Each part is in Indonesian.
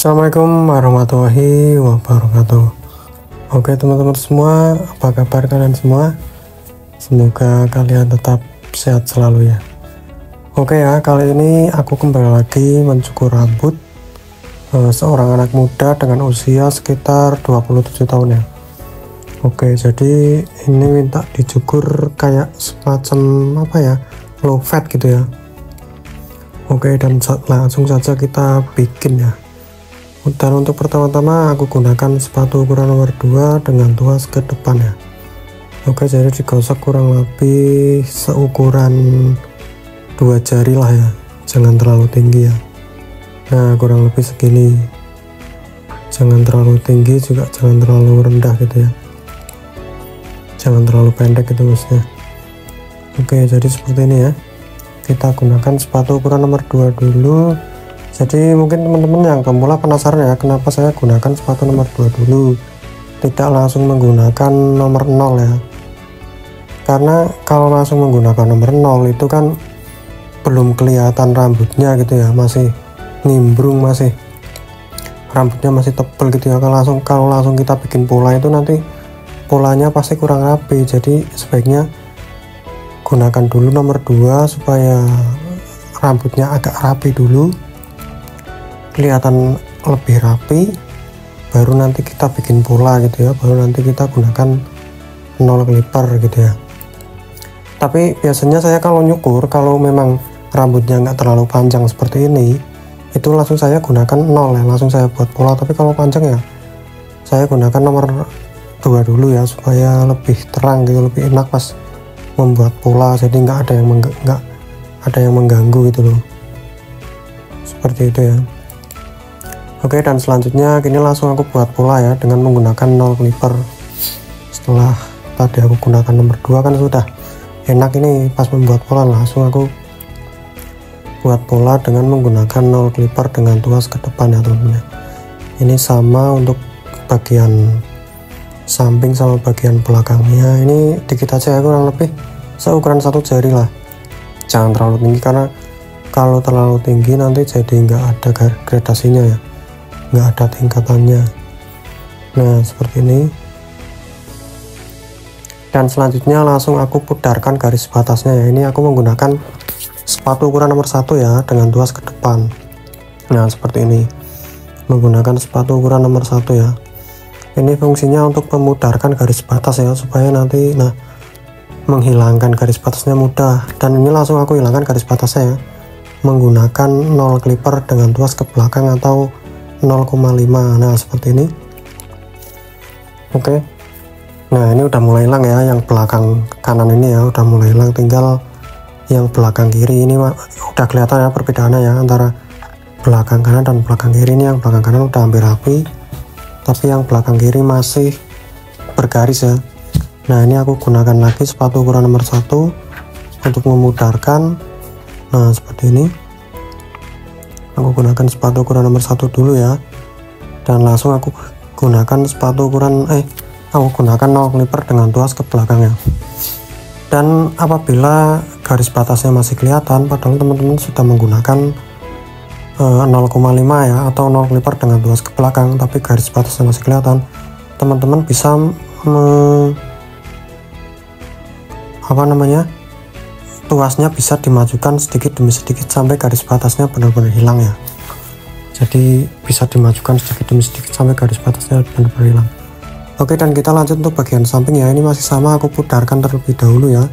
Assalamualaikum warahmatullahi wabarakatuh. Oke teman-teman semua, apa kabar kalian semua? Semoga kalian tetap sehat selalu ya. Oke ya, kali ini aku kembali lagi mencukur rambut seorang anak muda dengan usia sekitar 27 tahun ya. Oke, jadi ini minta dicukur kayak semacam apa ya, low fat gitu ya. Oke, dan langsung saja kita bikin ya. Dan untuk pertama-tama aku gunakan sepatu ukuran nomor 2 dengan tuas ke depan ya. Oke, jadi digosok kurang lebih seukuran 2 jari lah ya, jangan terlalu tinggi ya. Nah, kurang lebih segini, jangan terlalu tinggi juga jangan terlalu rendah gitu ya, jangan terlalu pendek gitu maksudnya. Oke, jadi seperti ini ya. Kita gunakan sepatu ukuran nomor 2 dulu. Jadi mungkin teman-teman yang pemula penasaran ya, kenapa saya gunakan sepatu nomor 2 dulu, tidak langsung menggunakan nomor 0 ya. Karena kalau langsung menggunakan nomor 0 itu kan belum kelihatan rambutnya gitu ya, masih nimbrung, masih rambutnya masih tebal gitu ya. Kalau langsung kita bikin pola itu nanti polanya pasti kurang rapi. Jadi sebaiknya gunakan dulu nomor 2 supaya rambutnya agak rapi dulu, kelihatan lebih rapi, baru nanti kita bikin pola gitu ya, baru nanti kita gunakan 0 clipper gitu ya. Tapi biasanya saya kalau nyukur, kalau memang rambutnya nggak terlalu panjang seperti ini, itu langsung saya gunakan 0 ya, langsung saya buat pola. Tapi kalau panjang ya saya gunakan nomor 2 dulu ya, supaya lebih terang gitu, lebih enak pas membuat pola, jadi nggak ada yang mengganggu gitu loh, seperti itu ya. Oke, dan selanjutnya kini langsung aku buat pola ya dengan menggunakan 0 clipper. Setelah tadi aku gunakan nomor 2 kan sudah enak, ini pas membuat pola langsung aku buat pola dengan menggunakan 0 clipper dengan tuas ke depan ya teman-teman. Ini sama untuk bagian samping sama bagian belakangnya, ini dikit aja ya, kurang lebih seukuran 1 jari lah, jangan terlalu tinggi karena kalau terlalu tinggi nanti jadi nggak ada gradasinya ya, nggak ada tingkatannya. Nah seperti ini. Dan selanjutnya langsung aku pudarkan garis batasnya ya. Ini aku menggunakan sepatu ukuran nomor 1 ya dengan tuas ke depan. Nah seperti ini, menggunakan sepatu ukuran nomor 1 ya. Ini fungsinya untuk memudarkan garis batas ya, supaya nanti menghilangkan garis batasnya mudah. Dan ini langsung aku hilangkan garis batasnya ya, menggunakan 0 clipper dengan tuas ke belakang atau 0,5. Nah seperti ini. Oke, nah ini udah mulai hilang ya, yang belakang kanan ini ya udah mulai hilang, tinggal yang belakang kiri ini udah kelihatan ya perbedaannya ya, antara belakang kanan dan belakang kiri. Ini yang belakang kanan udah hampir rapi, tapi yang belakang kiri masih bergaris ya. Nah ini aku gunakan lagi sepatu ukuran nomor 1 untuk memudarkan. Nah seperti ini, aku gunakan sepatu ukuran nomor 1 dulu ya, dan langsung aku gunakan sepatu ukuran aku gunakan 0 clipper dengan tuas ke belakang ya. Dan apabila garis batasnya masih kelihatan padahal teman-teman sudah menggunakan 0,5 ya atau 0 clipper dengan tuas ke belakang, tapi garis batasnya masih kelihatan, teman-teman bisa tuasnya bisa dimajukan sedikit demi sedikit sampai garis batasnya benar-benar hilang ya. Jadi bisa dimajukan sedikit demi sedikit sampai garis batasnya benar-benar hilang. Oke, dan kita lanjut untuk bagian samping ya. Ini masih sama, aku pudarkan terlebih dahulu ya,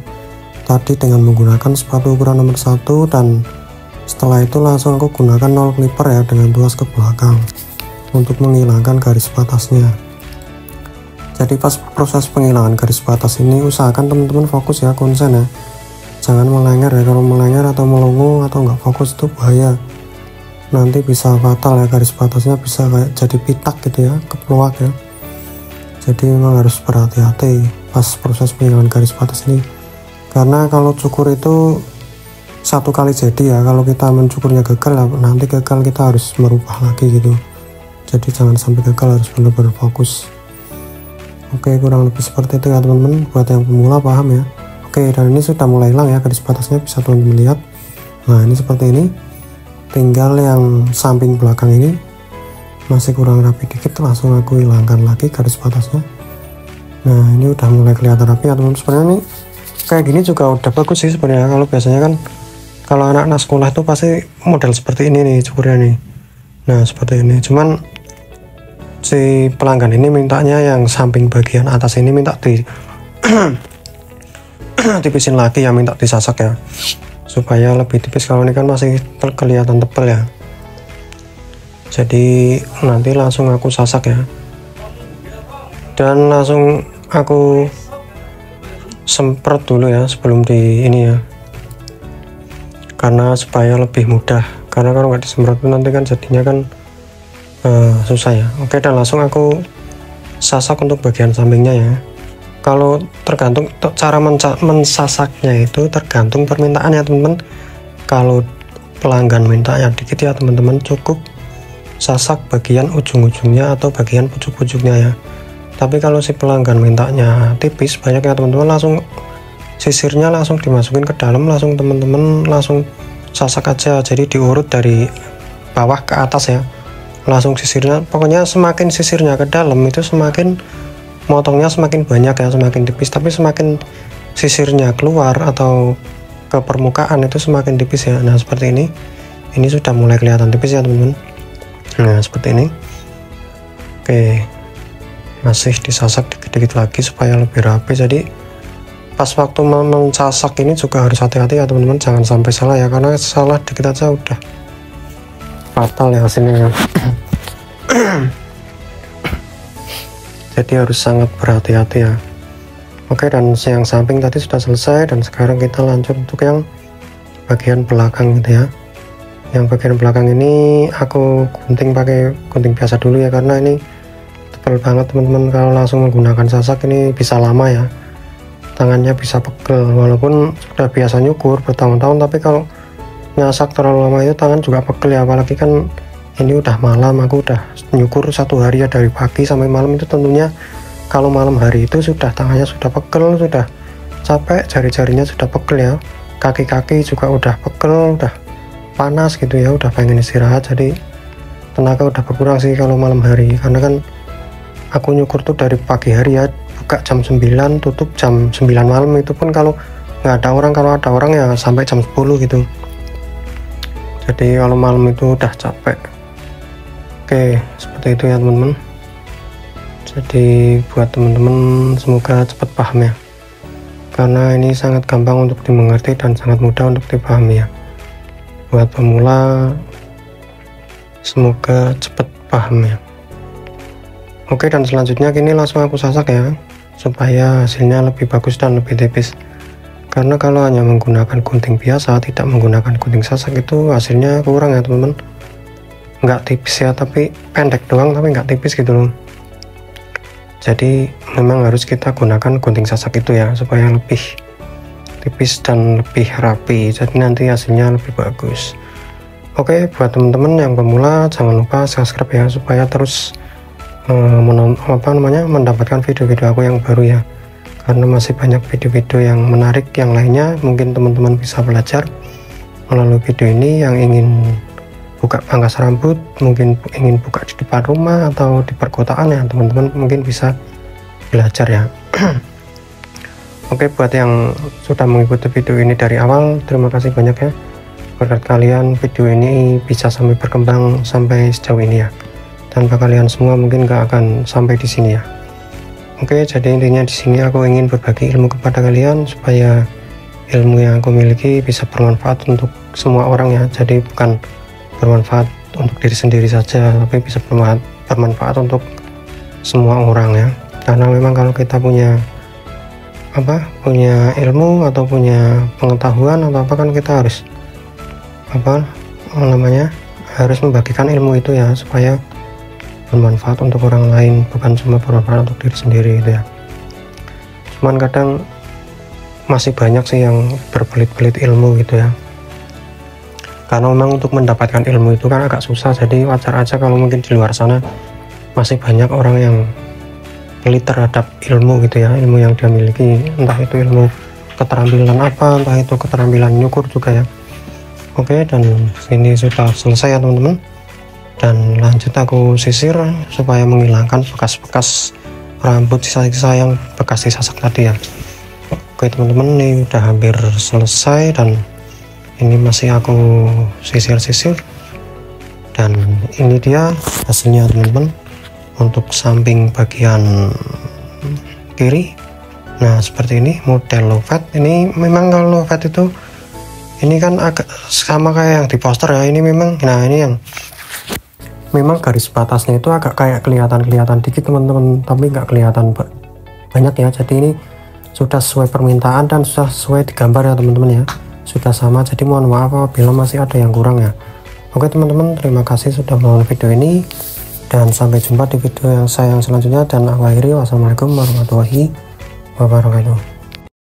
tadi dengan menggunakan sepatu ukuran nomor 1, dan setelah itu langsung aku gunakan 0 clipper ya dengan tuas ke belakang untuk menghilangkan garis batasnya. Jadi pas proses penghilangan garis batas ini usahakan teman-teman fokus ya, konsen ya, jangan melengger ya. Kalau melengger atau melongo atau nggak fokus itu bahaya, nanti bisa fatal ya, garis batasnya bisa kayak jadi pitak gitu ya, kepeluak ya. Jadi memang harus berhati-hati pas proses penghilangan garis batas ini, karena kalau cukur itu satu kali jadi ya, kalau kita mencukurnya gagal nanti gagal kita harus merubah lagi gitu. Jadi jangan sampai gagal, harus benar-benar fokus. Oke, kurang lebih seperti itu ya teman-teman, buat yang pemula paham ya. Oke, dan ini sudah mulai hilang ya garis batasnya, bisa teman-teman lihat. Nah ini seperti ini, tinggal yang samping belakang ini masih kurang rapi dikit, langsung aku hilangkan lagi garis batasnya. Nah ini udah mulai kelihatan rapi ya teman-teman. Sebenarnya nih kayak gini juga udah bagus sih sebenarnya. Kalau biasanya kan kalau anak-anak sekolah tuh pasti model seperti ini nih cukurnya nih. Nah seperti ini, cuman si pelanggan ini mintanya yang samping bagian atas ini minta di tipisin lagi ya, minta disasak ya supaya lebih tipis. Kalau ini kan masih kelihatan tebal ya, jadi nanti langsung aku sasak ya, dan langsung aku semprot dulu ya sebelum di ini ya, karena supaya lebih mudah. Karena kalau nggak disemprot nanti kan jadinya kan susah ya. Oke, dan langsung aku sasak untuk bagian sampingnya ya. Kalau tergantung cara mensasaknya itu tergantung permintaan ya teman-teman. Kalau pelanggan minta yang dikit ya teman-teman, cukup sasak bagian ujung-ujungnya atau bagian pucuk-pucuknya ya. Tapi kalau si pelanggan mintanya tipis banyak ya teman-teman, langsung sisirnya langsung dimasukin ke dalam, langsung teman-teman langsung sasak aja. Jadi diurut dari bawah ke atas ya, langsung sisirnya. Pokoknya semakin sisirnya ke dalam itu semakin motongnya semakin banyak ya, semakin tipis. Tapi semakin sisirnya keluar atau ke permukaan itu semakin tipis ya. Nah seperti ini sudah mulai kelihatan tipis ya teman-teman. Nah seperti ini. Oke, masih disasak dikit-dikit lagi supaya lebih rapi. Jadi pas waktu mensasak ini juga harus hati-hati ya teman-teman, jangan sampai salah ya, karena salah dikit aja udah fatal ya hasilnya. Jadi harus sangat berhati-hati ya. Oke, dan yang samping tadi sudah selesai, dan sekarang kita lanjut untuk yang bagian belakang gitu ya. Yang bagian belakang ini aku gunting pakai gunting biasa dulu ya, karena ini tebal banget teman-teman. Kalau langsung menggunakan sasak ini bisa lama ya, tangannya bisa pegel. Walaupun sudah biasa nyukur bertahun-tahun, tapi kalau nyasak terlalu lama itu tangan juga pegel ya. Apalagi kan ini udah malam, aku udah nyukur satu hari ya, dari pagi sampai malam. Itu tentunya kalau malam hari itu sudah tangannya sudah pegel, sudah capek, jari-jarinya sudah pegel ya, kaki-kaki juga udah pegel, udah panas gitu ya, udah pengen istirahat. Jadi tenaga udah berkurang sih kalau malam hari, karena kan aku nyukur tuh dari pagi hari ya, buka jam 9 tutup jam 9 malam. Itu pun kalau nggak ada orang, kalau ada orang ya sampai jam 10 gitu. Jadi kalau malam itu udah capek. Oke, seperti itu ya teman-teman. Jadi buat teman-teman semoga cepat paham ya, karena ini sangat gampang untuk dimengerti dan sangat mudah untuk dipahami ya. Buat pemula semoga cepat paham ya. Oke, dan selanjutnya kini langsung aku sasak ya, supaya hasilnya lebih bagus dan lebih tipis. Karena kalau hanya menggunakan gunting biasa, tidak menggunakan gunting sasak, itu hasilnya kurang ya teman-teman. Nggak tipis ya, tapi pendek doang tapi nggak tipis gitu loh. Jadi memang harus kita gunakan gunting sasak itu ya, supaya lebih tipis dan lebih rapi, jadi nanti hasilnya lebih bagus. Oke, buat teman-teman yang pemula jangan lupa subscribe ya, supaya terus mendapatkan video-video aku yang baru ya, karena masih banyak video-video yang menarik yang lainnya. Mungkin teman-teman bisa belajar melalui video ini. Yang ingin buka pangkas rambut, mungkin ingin buka di depan rumah atau di perkotaan ya, teman-teman mungkin bisa belajar ya. Oke, buat yang sudah mengikuti video ini dari awal, terima kasih banyak ya. Berkat kalian video ini bisa sampai berkembang sampai sejauh ini ya. Tanpa kalian semua mungkin gak akan sampai di sini ya. Oke, jadi intinya di sini aku ingin berbagi ilmu kepada kalian, supaya ilmu yang aku miliki bisa bermanfaat untuk semua orang ya. Jadi bukan bermanfaat untuk diri sendiri saja, tapi bisa bermanfaat untuk semua orang ya. Karena memang kalau kita punya ilmu atau punya pengetahuan atau apa, kan kita harus harus membagikan ilmu itu ya, supaya bermanfaat untuk orang lain, bukan cuma bermanfaat untuk diri sendiri gitu ya. Cuman kadang masih banyak sih yang berbelit-belit ilmu gitu ya, karena memang untuk mendapatkan ilmu itu kan agak susah. Jadi wajar aja kalau mungkin di luar sana masih banyak orang yang pelit terhadap ilmu gitu ya, ilmu yang dia miliki, entah itu ilmu keterampilan apa, entah itu keterampilan nyukur juga ya. Oke, dan ini sudah selesai ya teman-teman. dan lanjut aku sisir supaya menghilangkan bekas-bekas rambut sisa-sisa yang bekas disasak tadi ya. Oke teman-teman, ini udah hampir selesai dan ini masih aku sisir-sisir, dan ini dia hasilnya teman-teman untuk samping bagian kiri. Nah seperti ini model low fat. Ini memang kalau low fat itu ini kan agak sama kayak yang di poster ya. Ini memang, nah ini yang memang garis batasnya itu agak kayak kelihatan dikit teman-teman, tapi nggak kelihatan banyak ya. Jadi ini sudah sesuai permintaan dan sudah sesuai di gambar ya teman-teman ya, sudah sama. Jadi mohon maaf apabila masih ada yang kurang ya. Oke teman-teman, terima kasih sudah menonton video ini dan sampai jumpa di video yang selanjutnya, dan aku akhiri wassalamualaikum warahmatullahi wabarakatuh.